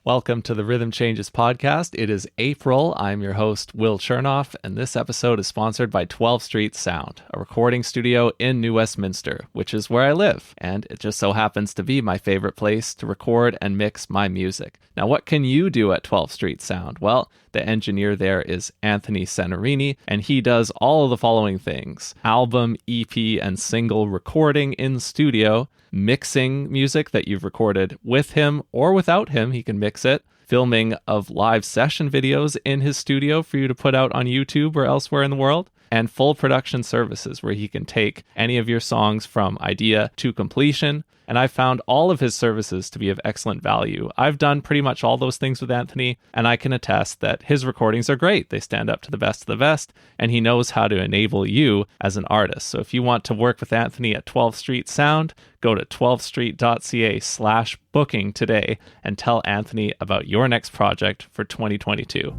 Welcome to the Rhythm Changes podcast. It is April. I'm your host, Will Chernoff, and this episode is sponsored by 12th Street Sound, a recording studio in New Westminster, which is where I live, and it just so happens to be my favorite place to record and mix my music. Now, what can you do at 12th Street Sound? Well, the engineer there is Anthony Senarini, and he does all of the following things: album, EP, and single recording in studio, mixing music that you've recorded with him or without him, he can mix it, filming of live session videos in his studio for you to put out on YouTube or elsewhere in the world, and full production services where he can take any of your songs from idea to completion. And I've found all of his services to be of excellent value. I've done pretty much all those things with Anthony, and I can attest that his recordings are great. They stand up to the best of the best, and he knows how to enable you as an artist. So if you want to work with Anthony at 12th Street Sound, go to 12thstreet.ca/booking today and tell Anthony about your next project for 2022.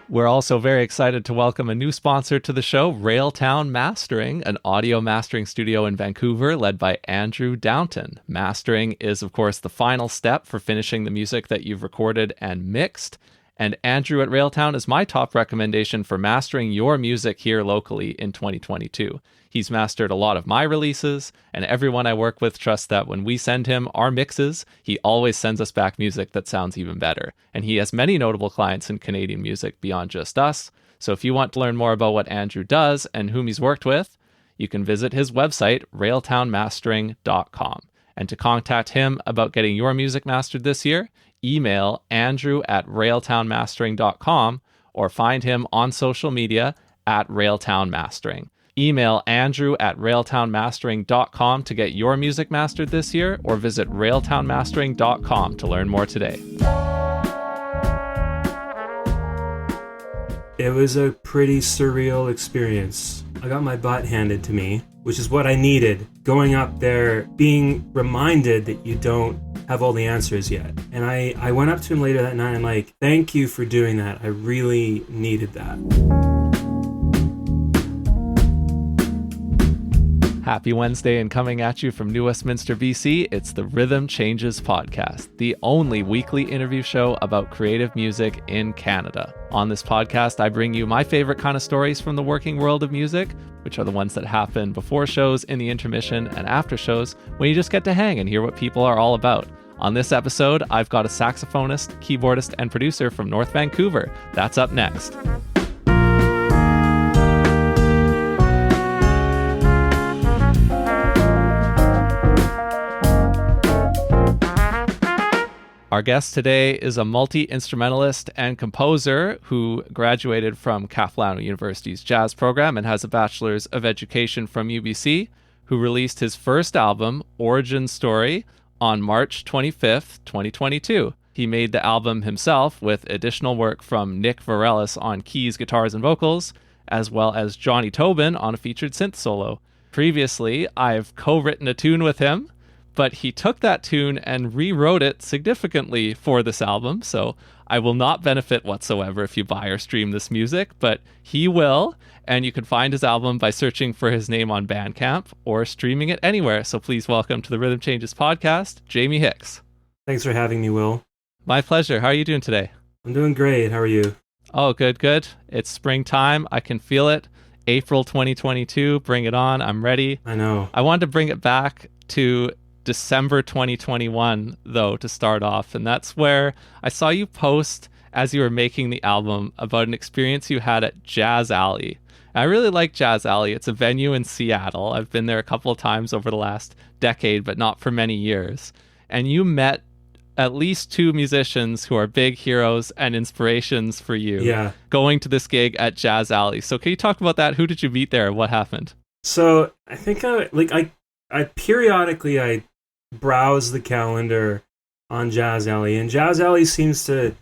We're also very excited to welcome a new sponsor to the show, Railtown Mastering, an audio mastering studio in Vancouver led by Andrew Downton. Mastering is, of course, the final step for finishing the music that you've recorded and mixed. And Andrew at Railtown is my top recommendation for mastering your music here locally in 2022. He's mastered a lot of my releases, and everyone I work with trusts that when we send him our mixes, he always sends us back music that sounds even better. And he has many notable clients in Canadian music beyond just us. So if you want to learn more about what Andrew does and whom he's worked with, you can visit his website, railtownmastering.com. And to contact him about getting your music mastered this year, email andrew@railtownmastering.com or find him on social media at railtownmastering. Email andrew@railtownmastering.com to get your music mastered this year, or visit railtownmastering.com to learn more today. It was a pretty surreal experience. I got my butt handed to me, which is what I needed. Going up there, being reminded that you don't have all the answers yet. And I went up to him later that night and I'm like, thank you for doing that. I really needed that. Happy Wednesday, and coming at you from New Westminster, BC, it's the Rhythm Changes podcast, the only weekly interview show about creative music in Canada. On this podcast, I bring you my favorite kind of stories from the working world of music, which are the ones that happen before shows, in the intermission, and after shows, when you just get to hang and hear what people are all about. On this episode, I've got a saxophonist, keyboardist, and producer from North Vancouver. That's up next. Our guest today is a multi-instrumentalist and composer who graduated from Capilano University's jazz program and has a bachelor's of education from UBC, who released his first album, Origin Story, on March 25th, 2022. He made the album himself with additional work from Nick Varelis on keys, guitars, and vocals, as well as Johnny Tobin on a featured synth solo. Previously, I've co-written a tune with him, but he took that tune and rewrote it significantly for this album, so I will not benefit whatsoever if you buy or stream this music, but he will, and you can find his album by searching for his name on Bandcamp or streaming it anywhere. So please welcome to the Rhythm Changes podcast, Jamie Hicks. Thanks for having me, Will. My pleasure. How are you doing today? I'm doing great. How are you? Oh, good. It's springtime. I can feel it. April 2022. Bring it on. I'm ready. I know. I wanted to bring it back to December 2021, though, to start off. And that's where I saw you post as you were making the album about an experience you had at Jazz Alley. I really like Jazz Alley. It's a venue in Seattle. I've been there a couple of times over the last decade, but not for many years. And you met at least two musicians who are big heroes and inspirations for you going to this gig at Jazz Alley. So can you talk about that? Who did you meet there? What happened? So I think I periodically browse the calendar on Jazz Alley, and Jazz Alley seems to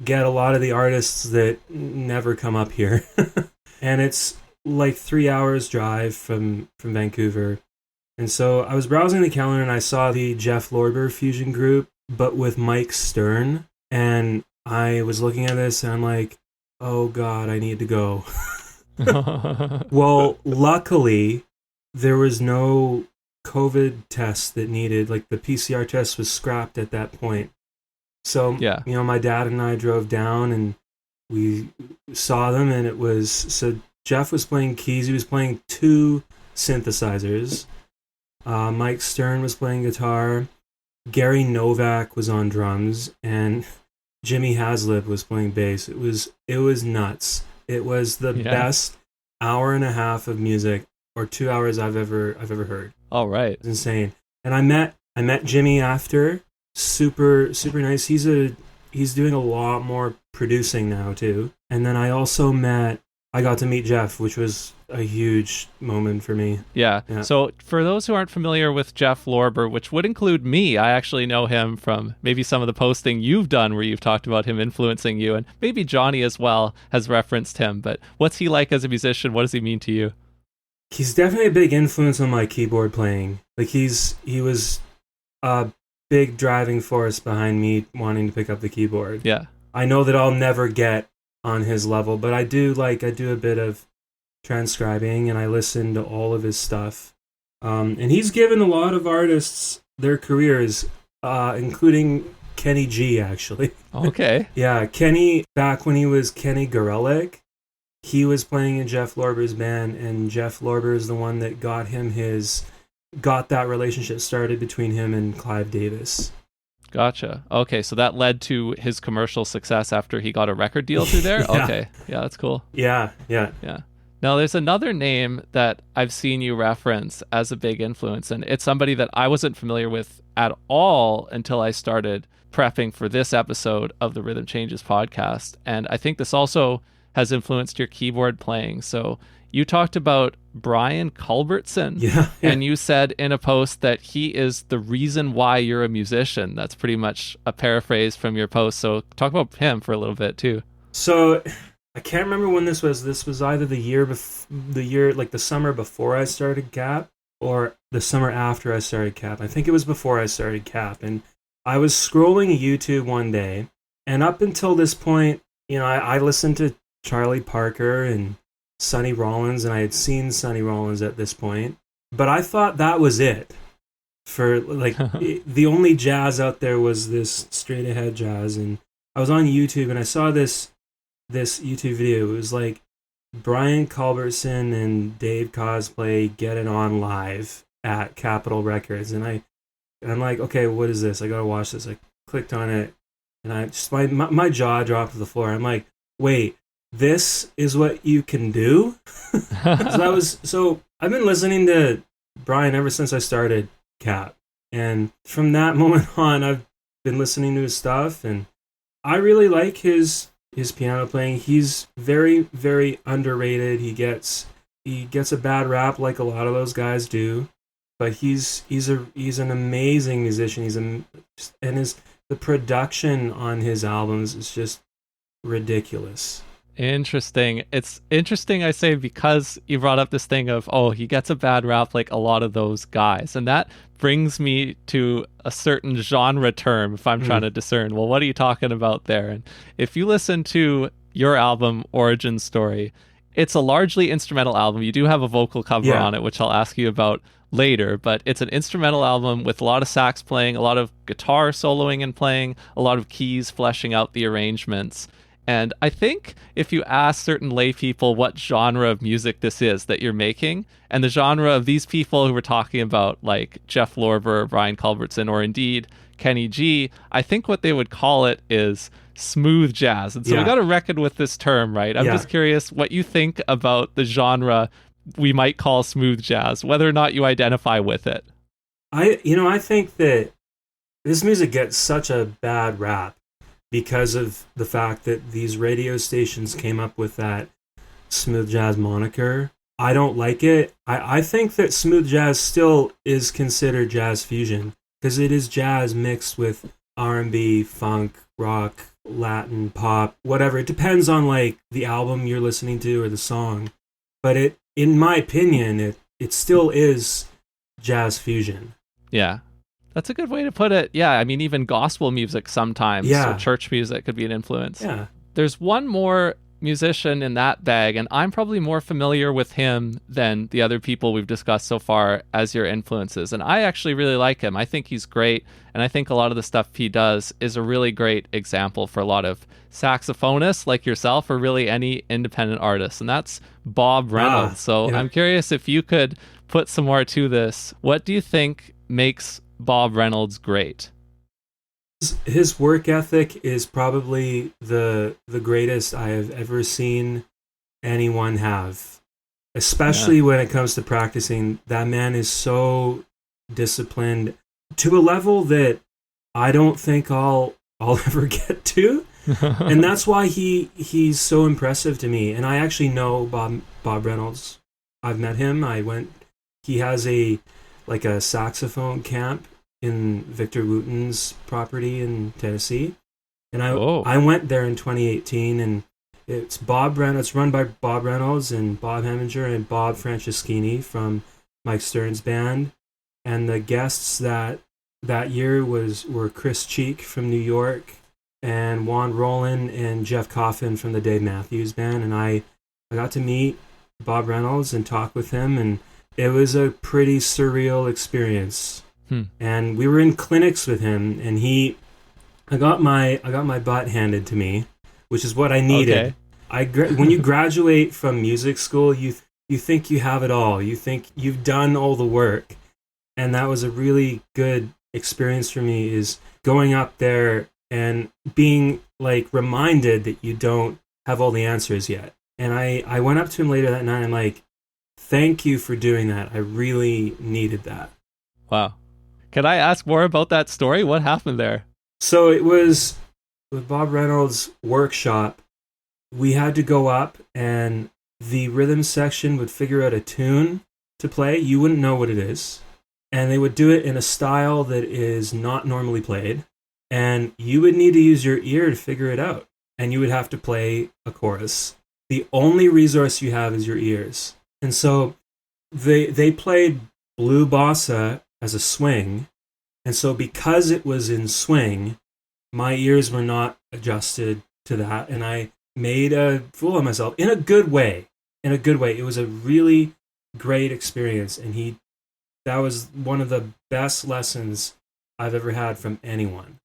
get a lot of the artists that never come up here. And it's like 3 hours drive from Vancouver. And so I was browsing the calendar and I saw the Jeff Lorber fusion group, but with Mike Stern. And I was looking at this and I'm like, oh God, I need to go. Well, luckily there was no COVID test that needed, like the PCR test was scrapped at that point. So, Yeah. my dad and I drove down and we saw them, and it was, so Jeff was playing keys. He was playing two synthesizers. Mike Stern was playing guitar. Gary Novak was on drums, and Jimmy Haslip was playing bass. It was nuts. It was the best hour and a half of music, or 2 hours I've ever heard. All right. It's insane. And I met Jimmy after. Super nice. He's doing a lot more producing now too. And then I got to meet Jeff, which was a huge moment for me. Yeah. So for those who aren't familiar with Jeff Lorber, which would include me, I actually know him from maybe some of the posting you've done where you've talked about him influencing you, and maybe Johnny as well has referenced him. But what's he like as a musician? What does he mean to you? He's definitely a big influence on my keyboard playing. Like he was a big driving force behind me wanting to pick up the keyboard. Yeah. I know that I'll never get on his level, but I do a bit of transcribing, and I listen to all of his stuff. And he's given a lot of artists their careers, including Kenny G, actually. Okay. Yeah, Kenny, back when he was Kenny Gorelick, he was playing in Jeff Lorber's band, and Jeff Lorber is the one that got that relationship started between him and Clive Davis. Gotcha. Okay, so that led to his commercial success after he got a record deal through there? Yeah. Okay. Yeah, that's cool. Yeah. Now, there's another name that I've seen you reference as a big influence, and it's somebody that I wasn't familiar with at all until I started prepping for this episode of the Rhythm Changes podcast. And I think this also has influenced your keyboard playing. So you talked about Brian Culbertson, yeah. And you said in a post that he is the reason why you're a musician. That's pretty much a paraphrase from your post. So talk about him for a little bit too. So I can't remember when this was. This was either the summer before I started CAP or the summer after I started CAP. I think it was before I started CAP. And I was scrolling YouTube one day, and up until this point, I listened to Charlie Parker and Sonny Rollins, and I had seen Sonny Rollins at this point, but I thought that was it. For the only jazz out there was this straight ahead jazz, and I was on YouTube and I saw this YouTube video. It was like Brian Culbertson and Dave Cosplay Get It On live at Capitol Records, and I'm like, okay, what is this? I gotta watch this. I clicked on it, and I just my jaw dropped to the floor. I'm like, wait. This is what you can do? So I've been listening to Brian ever since I started CAP. And from that moment on, I've been listening to his stuff, and I really like his piano playing. He's very, very underrated. He gets a bad rap like a lot of those guys do, but he's an amazing musician. The production on his albums is just ridiculous. Interesting. It's interesting, I say, because you brought up this thing of, he gets a bad rap like a lot of those guys. And that brings me to a certain genre term if I'm trying to discern, well, what are you talking about there? And if you listen to your album, Origin Story, it's a largely instrumental album. You do have a vocal cover on it, which I'll ask you about later, but it's an instrumental album with a lot of sax playing, a lot of guitar soloing and playing, a lot of keys fleshing out the arrangements. And I think if you ask certain lay people what genre of music this is that you're making, and the genre of these people who we're talking about, like Jeff Lorber, Brian Culbertson, or indeed Kenny G, I think what they would call it is smooth jazz. And so we got to reckon with this term, right? I'm just curious what you think about the genre we might call smooth jazz, whether or not you identify with it. I think that this music gets such a bad rap because of the fact that these radio stations came up with that smooth jazz moniker. I don't like it. I think that smooth jazz still is considered jazz fusion because it is jazz mixed with R&B, funk, rock, Latin, pop, whatever. It depends on the album you're listening to or the song. But in my opinion, it still is jazz fusion. Yeah. That's a good way to put it. Yeah, I mean, even gospel music sometimes, or church music could be an influence. Yeah. There's one more musician in that bag, and I'm probably more familiar with him than the other people we've discussed so far as your influences. And I actually really like him. I think he's great, and I think a lot of the stuff he does is a really great example for a lot of saxophonists like yourself, or really any independent artist, and that's Bob Reynolds. So yeah. I'm curious if you could put some more to this. What do you think makes Bob Reynolds great? His work ethic is probably the greatest I have ever seen anyone have. Especially when it comes to practicing. That man is so disciplined to a level that I don't think I'll ever get to. And that's why he's so impressive to me. And I actually know Bob Reynolds. I've met him. He has a saxophone camp in Victor Wooten's property in Tennessee. And I went there in 2018, and it's run by Bob Reynolds and Bob Heminger and Bob Franceschini from Mike Stern's band. And the guests that year were Chris Cheek from New York and Juan Roland and Jeff Coffin from the Dave Matthews Band. And I got to meet Bob Reynolds and talk with him, and it was a pretty surreal experience. And we were in clinics with him, and I got my butt handed to me, which is what I needed. Okay. When you graduate from music school, you think you have it all. You think you've done all the work, and that was a really good experience for me. Is going up there and being reminded that you don't have all the answers yet. And I went up to him later that night. And I'm like, thank you for doing that. I really needed that. Wow. Can I ask more about that story? What happened there? So it was with Bob Reynolds' workshop. We had to go up, and the rhythm section would figure out a tune to play. You wouldn't know what it is. And they would do it in a style that is not normally played. And you would need to use your ear to figure it out. And you would have to play a chorus. The only resource you have is your ears. And so they played Blue Bossa as a swing. And so because it was in swing, my ears were not adjusted to that. And I made a fool of myself in a good way. In a good way. It was a really great experience. And that was one of the best lessons I've ever had from anyone.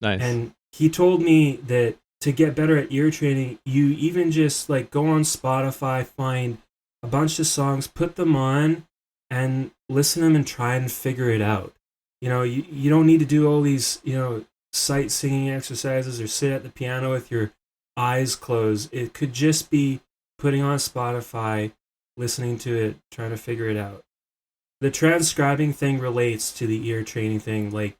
Nice. And he told me that to get better at ear training, you even just go on Spotify, find a bunch of songs, put them on, and listen to them and try and figure it out. You don't need to do all these, sight singing exercises or sit at the piano with your eyes closed. It could just be putting on Spotify, listening to it, trying to figure it out. The transcribing thing relates to the ear training thing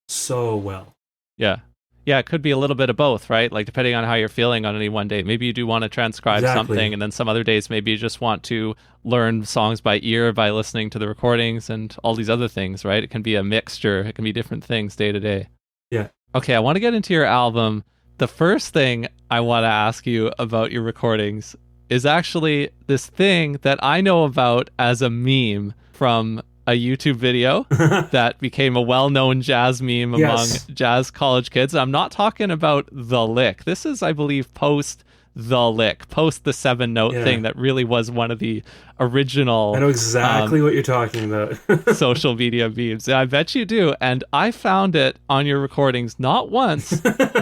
so well. Yeah. Yeah, it could be a little bit of both, right? Depending on how you're feeling on any one day. Maybe you do want to transcribe something, and then some other days maybe you just want to learn songs by ear by listening to the recordings and all these other things, right? It can be a mixture. It can be different things day to day. Yeah. Okay, I want to get into your album. The first thing I want to ask you about your recordings is actually this thing that I know about as a meme from a YouTube video that became a well-known jazz meme among jazz college kids. I'm not talking about The Lick. This is, I believe, post The Lick, post the 7-note thing that really was one of the original... I know exactly what you're talking about. social media memes. I bet you do. And I found it on your recordings not once,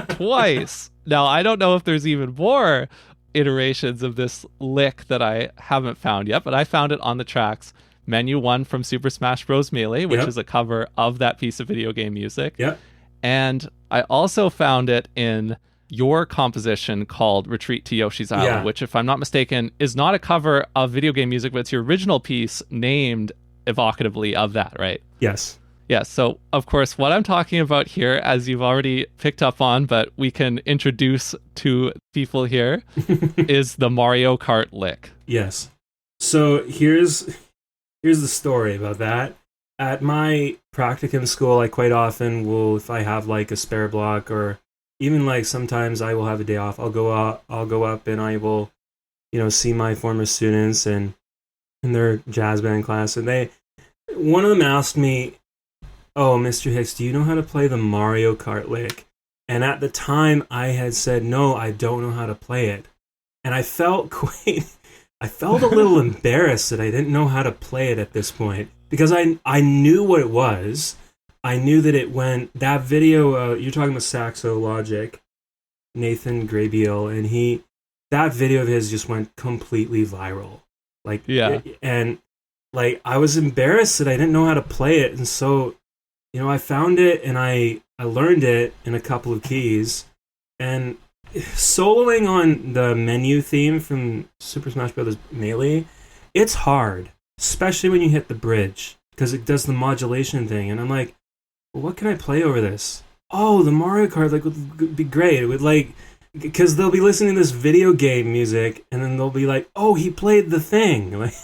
twice. Now, I don't know if there's even more iterations of this lick that I haven't found yet, but I found it on the tracks Menu 1 from Super Smash Bros. Melee, which is a cover of that piece of video game music. Yep. And I also found it in your composition called Retreat to Yoshi's Island, which, if I'm not mistaken, is not a cover of video game music, but it's your original piece named evocatively of that, right? Yes. Yeah, so of course, what I'm talking about here, as you've already picked up on, but we can introduce to people here, is the Mario Kart lick. Yes. So here's the story about that. At my practicum school, I quite often will, if I have a spare block, or even sometimes I will have a day off, I'll go up and I will, see my former students and in their jazz band class, and one of them asked me, "Oh, Mr. Hicks, do you know how to play the Mario Kart lick?" And at the time I had said, "No, I don't know how to play it." and I felt a little embarrassed that I didn't know how to play it at this point, because I knew what it was. I knew that it went, that video, you're talking about Saxo Logic, Nathan Grabiel, and that video of his just went completely viral. Like, Yeah. And like, I was embarrassed that I didn't know how to play it. And so, I found it and I learned it in a couple of keys, and soloing on the menu theme from Super Smash Bros. Melee, it's hard, especially when you hit the bridge, because it does the modulation thing. And I'm like, well, what can I play over this? Oh, the Mario Kart would be great. It would because they'll be listening to this video game music, and then they'll be like, oh, he played the thing. Like,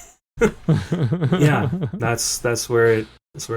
yeah, that's where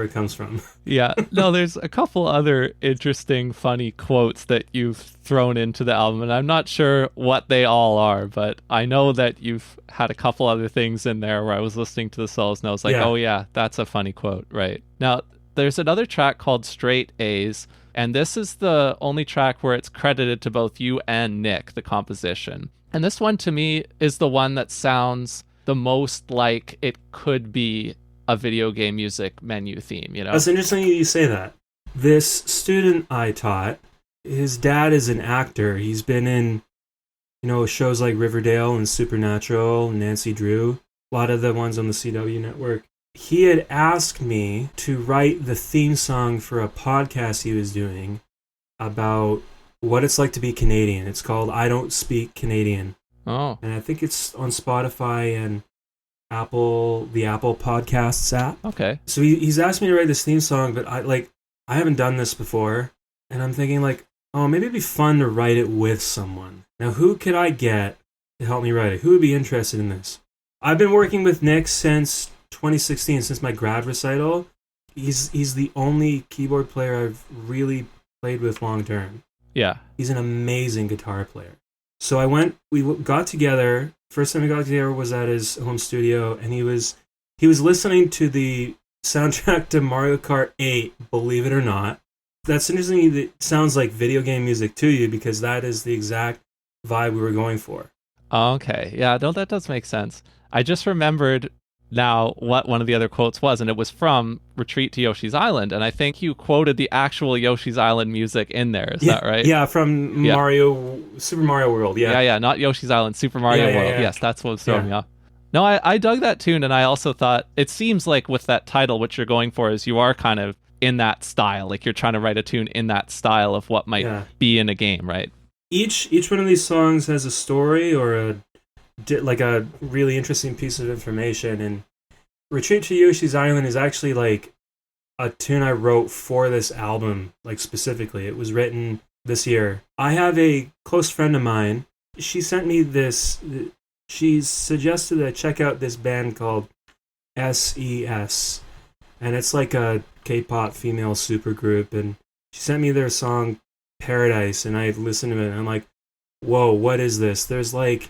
it comes from. Yeah. No, there's a couple other interesting, funny quotes that you've thrown into the album, and I'm not sure what they all are, but I know that you've had a couple other things in there where I was listening to the solos and I was like, oh yeah, that's a funny quote, right? Now, there's another track called Straight A's, and this is the only track where it's credited to both you and Nick, the composition. And this one, to me, is the one that sounds the most like it could be a video game music menu theme, That's interesting you say that. This student I taught, his dad is an actor. He's been in, shows like Riverdale and Supernatural, Nancy Drew, a lot of the ones on the CW network. He had asked me to write the theme song for a podcast he was doing about what it's like to be Canadian. It's called I Don't Speak Canadian. Oh. And I think it's on Spotify and the Apple Podcasts app. Okay. So he's asked me to write this theme song, but I haven't done this before, and I'm thinking maybe it'd be fun to write it with someone. Now, who could I get to help me write it? Who would be interested in this? I've been working with Nick since 2016, since my grad recital. He's the only keyboard player I've really played with long term. Yeah. He's an amazing guitar player. So we got together. First time we got together was at his home studio, and he was listening to the soundtrack to Mario Kart 8, believe it or not. That's interesting. It sounds like video game music to you, because that is the exact vibe we were going for. Okay. Yeah, no, that does make sense. I just remembered now what one of the other quotes was, and it was from Retreat to Yoshi's Island, and I think you quoted the actual Yoshi's Island music in there. Is that right? Yeah, from Super Mario World. Yeah, not Yoshi's Island, Super Mario World. Yeah. Yes, that's what was throwing me off. No, I dug that tune, and I also thought it seems like with that title, what you're going for is you are kind of in that style, like you're trying to write a tune in that style of what might be in a game, right? Each one of these songs has a story or a really interesting piece of information, and Retreat to Yoshi's Island is actually like a tune I wrote for this album, like specifically. It was written this year. I have a close friend of mine. She sent me this. She suggested that I check out this band called SES, and it's like a K-pop female supergroup, and she sent me their song Paradise, and I listened to it, and I'm like, whoa, what is this? There's like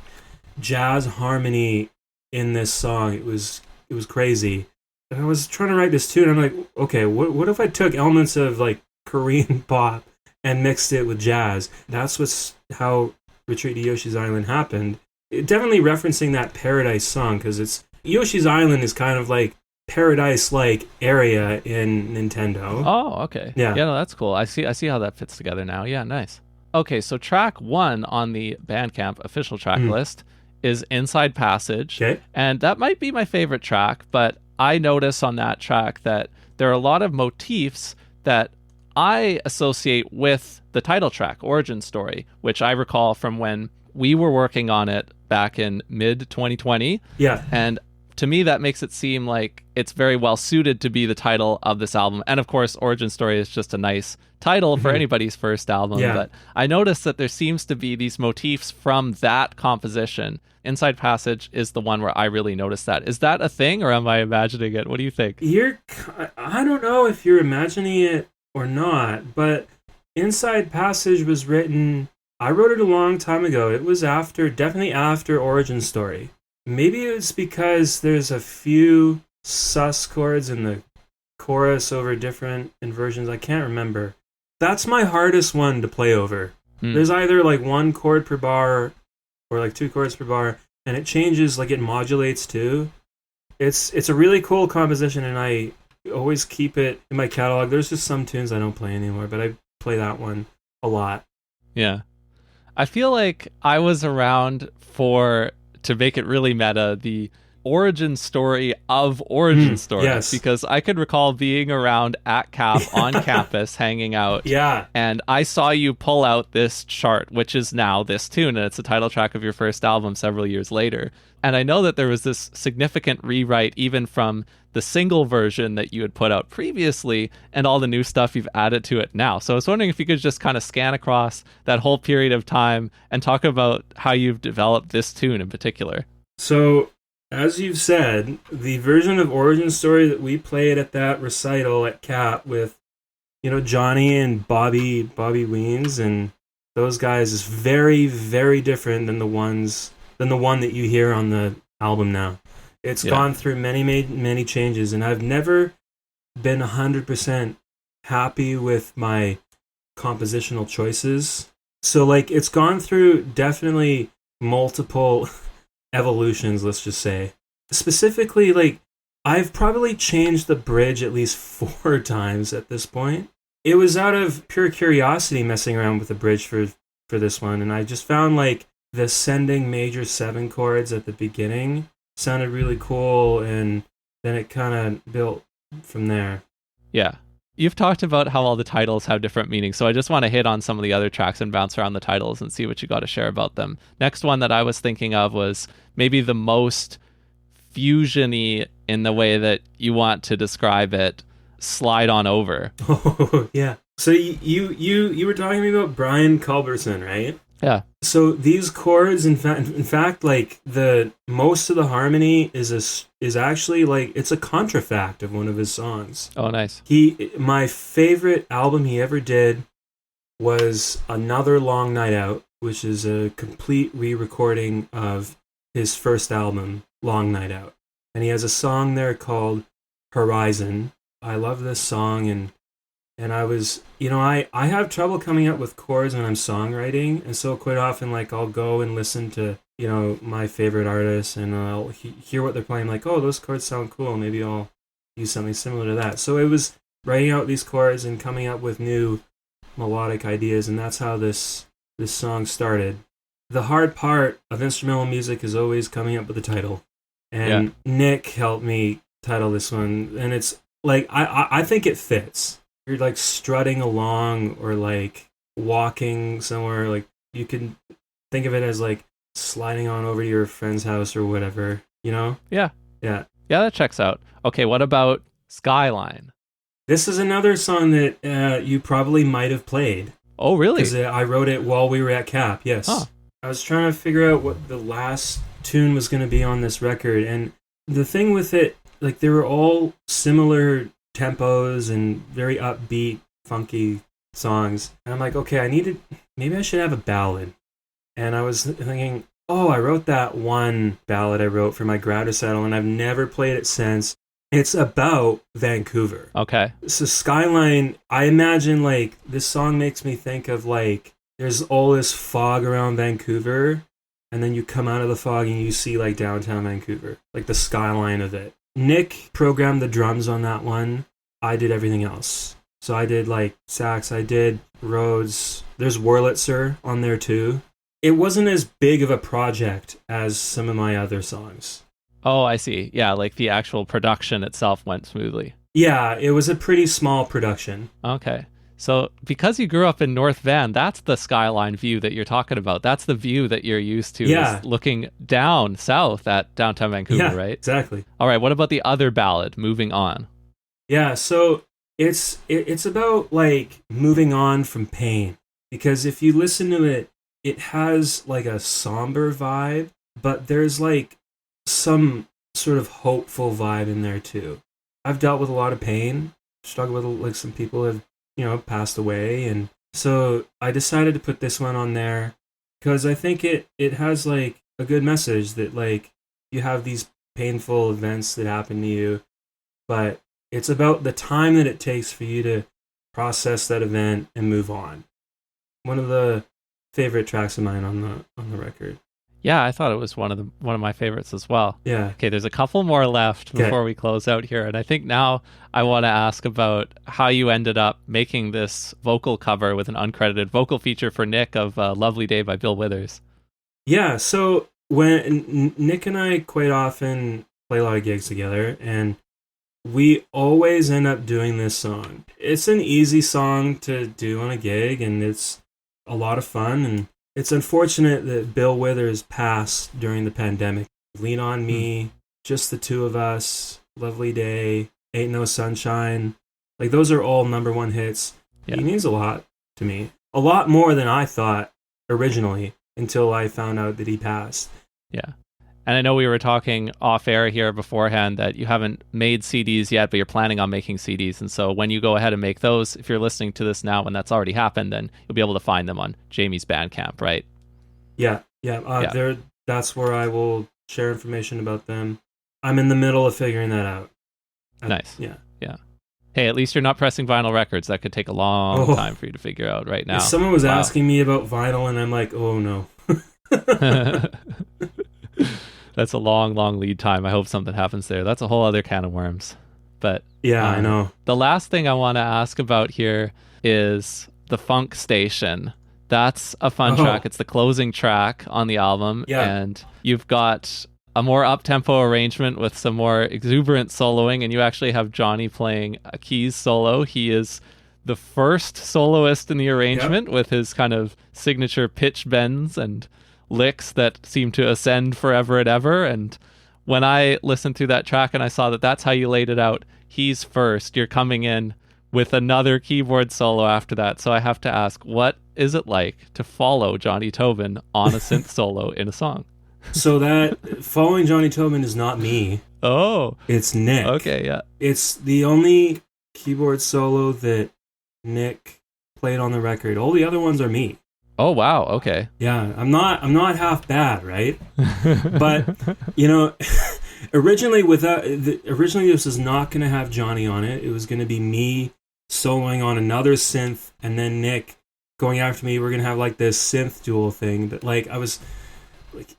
jazz harmony in this song. It was crazy. And I was trying to write this tune, and I'm like, okay, what if I took elements of like Korean pop and mixed it with jazz? That's how Retreat to Yoshi's Island happened. It definitely referencing that Paradise song, because it's Yoshi's Island is kind of like paradise-like area in Nintendo. Oh, okay. Yeah, no, that's cool. I see how that fits together now. Yeah, nice. Okay, so track 1 on the Bandcamp official track list is Inside Passage. Okay. And that might be my favorite track, but I notice on that track that there are a lot of motifs that I associate with the title track, Origin Story, which I recall from when we were working on it back in mid-2020. Yeah. And to me, that makes it seem like it's very well suited to be the title of this album. And of course, Origin Story is just a nice title for anybody's first album. Yeah. But I noticed that there seems to be these motifs from that composition. Inside Passage is the one where I really noticed that. Is that a thing, or am I imagining it? What do you think? I don't know if you're imagining it or not, but Inside Passage was written, I wrote it a long time ago. It was definitely after Origin Story. Maybe it's because there's a few sus chords in the chorus over different inversions. I can't remember. That's my hardest one to play over. There's either like one chord per bar or like 2 chords per bar, and it changes, like it modulates too. It's a really cool composition, and I always keep it in my catalog. There's just some tunes I don't play anymore, but I play that one a lot. Yeah. I feel like I was around for, to make it really meta, the origin story of origin story. Yes. Because I could recall being around at Cap on campus hanging out. Yeah. And I saw you pull out this chart, which is now this tune, and it's the title track of your first album several years later. And I know that there was this significant rewrite even from the single version that you had put out previously and all the new stuff you've added to it now. So I was wondering if you could just kind of scan across that whole period of time and talk about how you've developed this tune in particular. So, as you've said, the version of Origin Story that we played at that recital at Cap with, Johnny and Bobby Weens and those guys is very, very different than the one that you hear on the album now. It's gone through many changes, and I've never been 100% happy with my compositional choices. So, it's gone through definitely multiple evolutions, let's just say. Specifically, I've probably changed the bridge at least 4 times at this point. It was out of pure curiosity messing around with the bridge for this one, and I just found, the ascending major 7 chords at the beginning sounded really cool, and then it kind of built from there. Yeah. You've talked about how all the titles have different meanings, so I just want to hit on some of the other tracks and bounce around the titles and see what you got to share about them. Next one that I was thinking of was maybe the most fusion-y in the way that you want to describe it, Slide On Over. Oh, yeah. So you were talking to me about Brian Culberson, right? Yeah. So these chords, in fact, the most of the harmony is actually it's a contrafact of one of his songs. Oh, nice. My favorite album he ever did was Another Long Night Out, which is a complete re-recording of his first album, Long Night Out. And he has a song there called Horizon. I love this song, and I was, I have trouble coming up with chords when I'm songwriting, and so quite often, I'll go and listen to, my favorite artists, and I'll hear what they're playing, oh, those chords sound cool, maybe I'll use something similar to that. So it was writing out these chords and coming up with new melodic ideas, and that's how this song started. The hard part of instrumental music is always coming up with the title, and Nick helped me title this one, and it's, I think it fits. You're strutting along or walking somewhere, you can think of it as sliding on over to your friend's house or whatever, Yeah, that checks out. Okay, what about Skyline? This is another song that you probably might have played. Oh, really? Because I wrote it while we were at Cap. Yes. Huh. I was trying to figure out what the last tune was going to be on this record, and the thing with it, they were all similar tempos and very upbeat, funky songs. And I'm like, okay, maybe I should have a ballad. And I was thinking, I wrote that one ballad I wrote for my grad recital, and I've never played it since. It's about Vancouver. Okay. So Skyline, I imagine this song makes me think of there's all this fog around Vancouver, and then you come out of the fog and you see downtown Vancouver, the skyline of it. Nick programmed the drums on that one. I did everything else. So I did sax, I did Rhodes. There's Wurlitzer on there too. It wasn't as big of a project as some of my other songs. Oh, I see. Yeah, the actual production itself went smoothly. Yeah, it was a pretty small production. Okay. So because you grew up in North Van, that's the skyline view that you're talking about. That's the view that you're used to, is looking down south at downtown Vancouver, right? Exactly. All right, what about the other ballad, Moving On? Yeah, so it's about moving on from pain, because if you listen to it, it has a somber vibe, but there's some sort of hopeful vibe in there too. I've dealt with a lot of pain, struggled with some people have passed away, and so I decided to put this one on there because I think it has a good message that you have these painful events that happen to you, but it's about the time that it takes for you to process that event and move on. One of the favorite tracks of mine on the record. Yeah, I thought it was one of my favorites as well. Yeah. Okay, there's a couple more left before we close out here, and I think now I want to ask about how you ended up making this vocal cover with an uncredited vocal feature for Nick of "Lovely Day" by Bill Withers. Yeah, so when Nick and I quite often play a lot of gigs together, and we always end up doing this song. It's an easy song to do on a gig, and it's a lot of fun, and it's unfortunate that Bill Withers passed during the pandemic. Lean on Me, Just the Two of Us, Lovely Day, Ain't No Sunshine. Like, those are all #1 hits. Yeah. He means a lot to me. A lot more than I thought originally, until I found out that he passed. Yeah. And I know we were talking off air here beforehand that you haven't made CDs yet, but you're planning on making CDs. And so when you go ahead and make those, if you're listening to this now when that's already happened, then you'll be able to find them on Jamie's Bandcamp, right? Yeah. That's where I will share information about them. I'm in the middle of figuring that out. Nice. Yeah. Hey, at least you're not pressing vinyl records. That could take a long time for you to figure out right now. If someone was asking me about vinyl, and I'm like, oh no. That's a long lead time. I hope something happens there. That's a whole other can of worms. But yeah, I know. The last thing I want to ask about here is the Funk Station. That's a fun track. It's the closing track on the album. Yeah. And you've got a more up-tempo arrangement with some more exuberant soloing, and you actually have Johnny playing a keys solo. He is the first soloist in the arrangement with his kind of signature pitch bends and licks that seem to ascend forever and ever. And when I listened through that track and I saw that that's how you laid it out, he's first, you're coming in with another keyboard solo after that. So I have to ask, what is it like to follow Johnny Tobin on a synth solo in a song? So that following Johnny Tobin is not me. Oh, it's Nick. Okay, yeah. It's the only keyboard solo that Nick played on the record. All the other ones are me. Oh wow, okay. Yeah, I'm not half bad, right? But originally this was not going to have Johnny on it. It was going to be me soloing on another synth, and then Nick going after me. We're going to have like this synth duel thing. But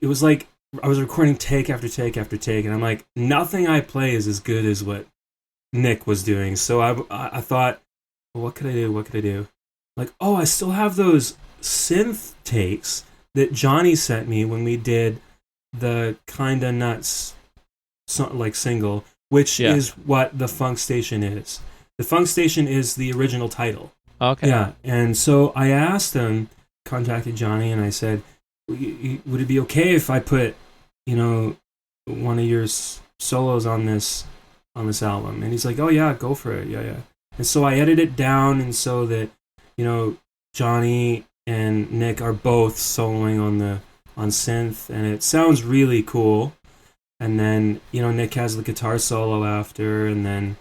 it was like I was recording take after take after take, and I'm like, nothing I play is as good as what Nick was doing. So I thought, well, what could I do? Like, I still have those synth takes that Johnny sent me when we did the Kinda Nuts single, which is what the Funk Station is. The Funk Station is the original title. Okay. Yeah, and so I asked him, contacted Johnny, and I said, would it be okay if I put, one of your solos on this album? And he's like, oh yeah, go for it. Yeah. And so I edited it down, and so that, Johnny and Nick are both soloing on synth, and it sounds really cool. And then, Nick has the guitar solo after, and then,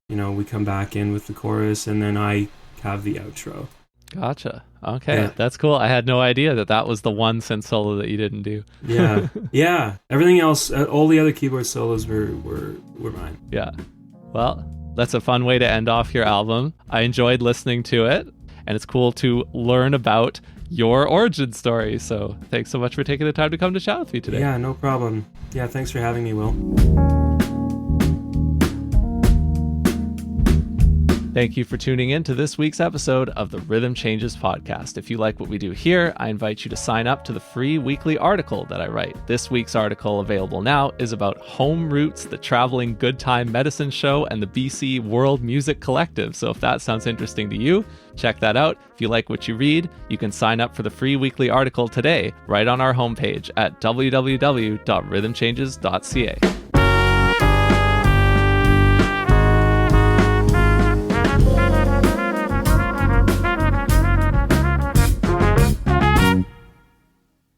we come back in with the chorus, and then I have the outro. Gotcha. Okay, That's cool. I had no idea that was the one synth solo that you didn't do. Yeah. Everything else, all the other keyboard solos were mine. Yeah. Well, that's a fun way to end off your album. I enjoyed listening to it, and it's cool to learn about your origin story. So thanks so much for taking the time to come to chat with me today. Yeah, no problem. Yeah, thanks for having me, Will. Thank you for tuning in to this week's episode of the Rhythm Changes podcast. If you like what we do here, I invite you to sign up to the free weekly article that I write. This week's article, available now, is about Home Roots, the traveling good time medicine show, and the BC World Music Collective. So if that sounds interesting to you, check that out. If you like what you read, you can sign up for the free weekly article today, right on our homepage at www.rhythmchanges.ca.